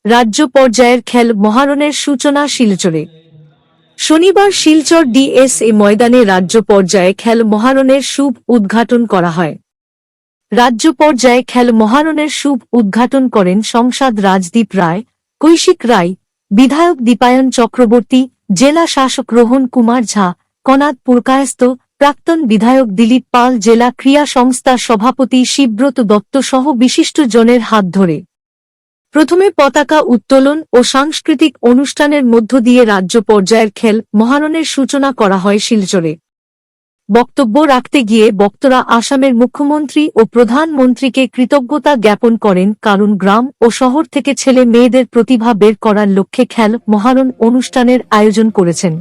রাজ্য পর্যায়ের খেল মহারণের সূচনা শিলচরে। শনিবার শিলচর ডিএসএ ময়দানে রাজ্য পর্যায়ে খেল মহারণের শুভ উদ্ঘাটন করা হয়। রাজ্য পর্যায়ে খেল মহারণের শুভ উদ্ঘাটন করেন সংসদ রাজদীপ রায়, কৈশিক রায়, বিধায়ক দীপায়ন চক্রবর্তী, জেলা শাসক রোহন কুমার ঝা, কনাদ পুরকায়স্ত, প্রাক্তন বিধায়ক দিলীপ পাল, জেলা ক্রীড়া সংস্থার সভাপতি শিবব্রত দত্ত সহ বিশিষ্টজনের হাত ধরে প্রথমে পতাকা উত্তোলন ও সাংস্কৃতিক অনুষ্ঠানের মধ্য দিয়ে রাজ্য পর্যায়ের খেল মহারণের সূচনা করা হয় শিলচরে। বক্তব্য রাখতে গিয়ে বক্তারা আসামের মুখ্যমন্ত্রী ও প্রধানমন্ত্রীকে কৃতজ্ঞতা জ্ঞাপন করেন, কারণ গ্রাম ও শহর থেকে ছেলে মেয়েদের প্রতিভা বের করার লক্ষ্যে খেল মহারণ অনুষ্ঠানের আয়োজন করেছেন।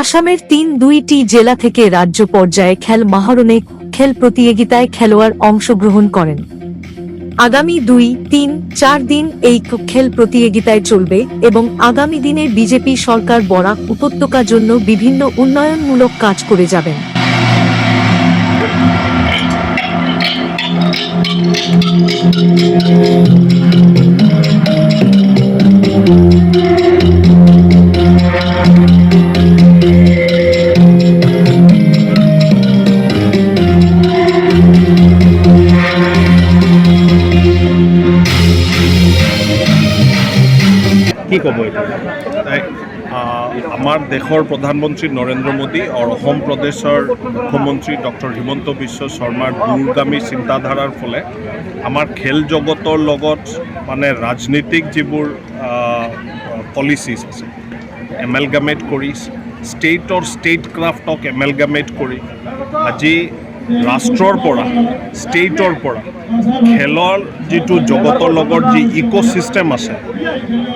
আসামের ২টি জেলা থেকে রাজ্য পর্যায়ে খেল মহারণে খেল প্রতিযোগিতায় খেলোয়াড় অংশগ্রহণ করেন। আগামী ২-৩-৪ দিন এই খেল প্রতিযোগিতায় চলবে এবং আগামী দিনে বিজেপি সরকার বরাক উপত্যকার জন্য বিভিন্ন উন্নয়নমূলক কাজ করে যাবেন। কি ক'ব আমাৰ দেশৰ প্ৰধানমন্ত্ৰী নৰেন্দ্ৰ মোদী আৰু অসম প্ৰদেশৰ মুখ্যমন্ত্ৰী ডক্টৰ হিমন্ত বিশ্ব শৰ্মাৰ দূৰগামী চিন্তাধাৰাৰ ফলে আমাৰ খেল জগতৰ লগত মানে ৰাজনীতিক যিবোৰ পলিচিছ আছে এমেলগামেট কৰি ষ্টেট ক্ৰাফ্টক এমেলগামেট কৰি আজি ৰাষ্ট্ৰৰ পৰা ষ্টেটৰ পৰা খেলৰ যিটো জগতৰ লগত যি ইক'চিষ্টেম আছে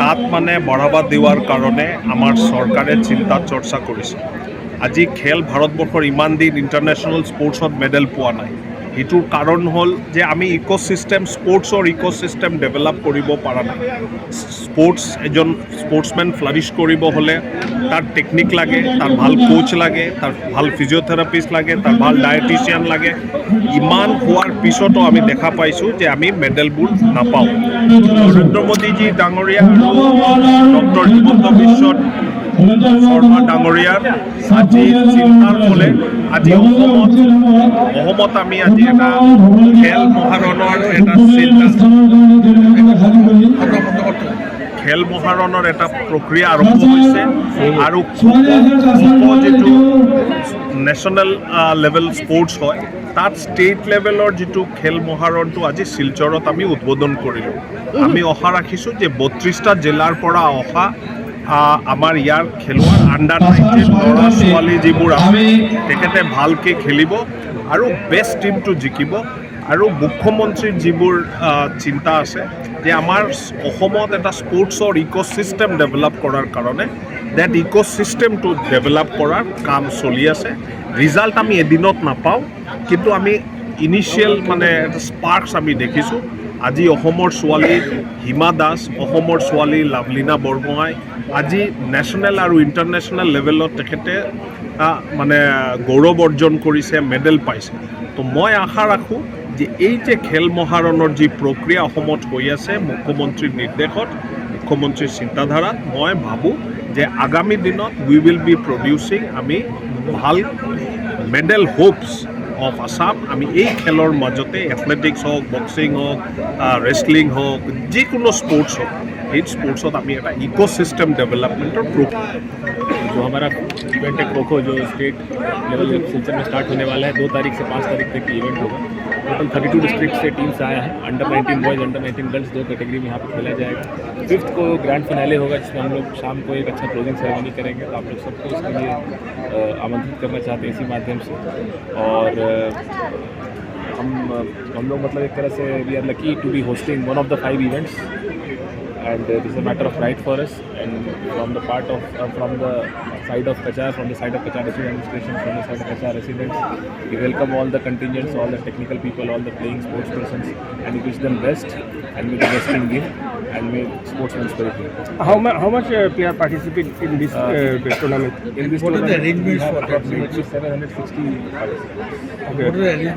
তাত মানে বঢ়াবা দিয়াৰ কাৰণে আমাৰ চৰকাৰে চিন্তা চৰ্চা কৰিছে। আজি খেল ভাৰতবৰ্ষৰ ইমান দিন ইণ্টাৰনেশ্যনেল স্পৰ্টছত মেডেল পোৱা নাই, সেইটোৰ কাৰণ হ'ল যে আমি স্পৰ্টছৰ ইক'চিষ্টেম ডেভেলপ কৰিব পৰা নাই। এজন স্পৰ্টছমেন ফ্লাৰিছ কৰিব হ'লে তাৰ টেকনিক লাগে, তাৰ ভাল কোচ লাগে, তাৰ ভাল ফিজিঅ'থেৰাপিষ্ট লাগে, তাৰ ভাল ডায়েটিচিয়ান লাগে। ইমান হোৱাৰ পিছতো আমি দেখা পাইছোঁ যে আমি মেডেলবোৰ নাপাওঁ। নৰেন্দ্ৰ মোদীজী ডাঙৰীয়া ডক্টৰ হিমন্ত বিশ্ব শৰ্মা ডাঙৰীয়াৰ আজি চিন্তাৰ ফলে আজি অসমত আমি আজি এটা খেল মহাৰণৰ এটা প্ৰক্ৰিয়া আৰম্ভ হৈছে আৰু যিটো নেশ্যনেল লেভেল স্পৰ্টছ হয় তাত ষ্টেট লেভেলৰ যিটো খেল মহাৰণটো আজি শিলচৰত আমি উদ্বোধন কৰিলোঁ। আমি আশা ৰাখিছোঁ যে ৩২টা জিলাৰ পৰা অহা আমাৰ ইয়াৰ খেলুৱৈ আণ্ডাৰ-19 ল'ৰা ছোৱালী যিবোৰ আছে তেখেতে ভালকৈ খেলিব আৰু বেষ্ট টিমটো জিকিব। আৰু মুখ্যমন্ত্ৰীৰ যিবোৰ চিন্তা আছে যে আমাৰ অসমত এটা স্পৰ্টছৰ ইক'চিষ্টেম ডেভেলপ কৰাৰ কাৰণে ডেট ইক'চিষ্টেমটো ডেভেলপ কৰাৰ কাম চলি আছে। ৰিজাল্ট আমি এদিনত নাপাওঁ, কিন্তু আমি ইনিচিয়েল মানে স্পাৰ্কছ আমি দেখিছোঁ। আজি অসমৰ ছোৱালী হিমা দাস, অসমৰ ছোৱালী লাভলীনা বৰগোহাঁই আজি নেশ্যনেল আৰু ইণ্টাৰনেশ্যনেল লেভেলত তেখেতে মানে গৌৰৱ অৰ্জন কৰিছে, মেডেল পাইছে। তো মই আশা ৰাখোঁ যে এই যে খেল মহাৰণৰ যি প্ৰক্ৰিয়া অসমত হৈ আছে মুখ্যমন্ত্ৰীৰ নিৰ্দেশত, মুখ্যমন্ত্ৰীৰ চিন্তাধাৰাত, মই ভাবোঁ যে আগামী দিনত উই উইল বি প্ৰডিউচিং আমি ভাল মেডেল হোপছ অফ আসাম। আমি এই খেলৰ মাজতে এথলেটিক্স হওক, বক্সিং হওক, ৰেচলিং হওক, যিকোনো স্পৰ্টছ হওক, এই স্পৰ্টছত আমি এটা ইক'চিষ্টেম ডেভেলপমেণ্টৰ जो हमारा इवेंट है खो खो, जो स्टेट लेवल सिलचर में स्टार्ट होने वाला है 2 तारीख से 5 तारीख तक की इवेंट होगा। टोटल 32 डिस्ट्रिक्ट से टीम्स आया है। Under-19 boys, under-19 girls 2 category में यहाँ पर खेला जाएगा। 5th को ग्रैंड फिनाले होगा, जिसमें हम लोग शाम को एक अच्छा क्लोजिंग सेरेमनी करेंगे। तो आप लोग सबको इसके लिए आमंत्रित करना चाहते हैं इसी माध्यम से। और हम लोग मतलब एक तरह से we are lucky to be hosting one of the 5 events and this is a matter of pride for us. And from the side of Kachar District Administration, from the side of Kachar residents, we welcome all the contingents, all the technical people, all the playing sports persons, and we wish them best and may the best team win and may sportsmen spirit win. How much player participate in this tournament? In this tournament, we have approximately 760 participants. Okay.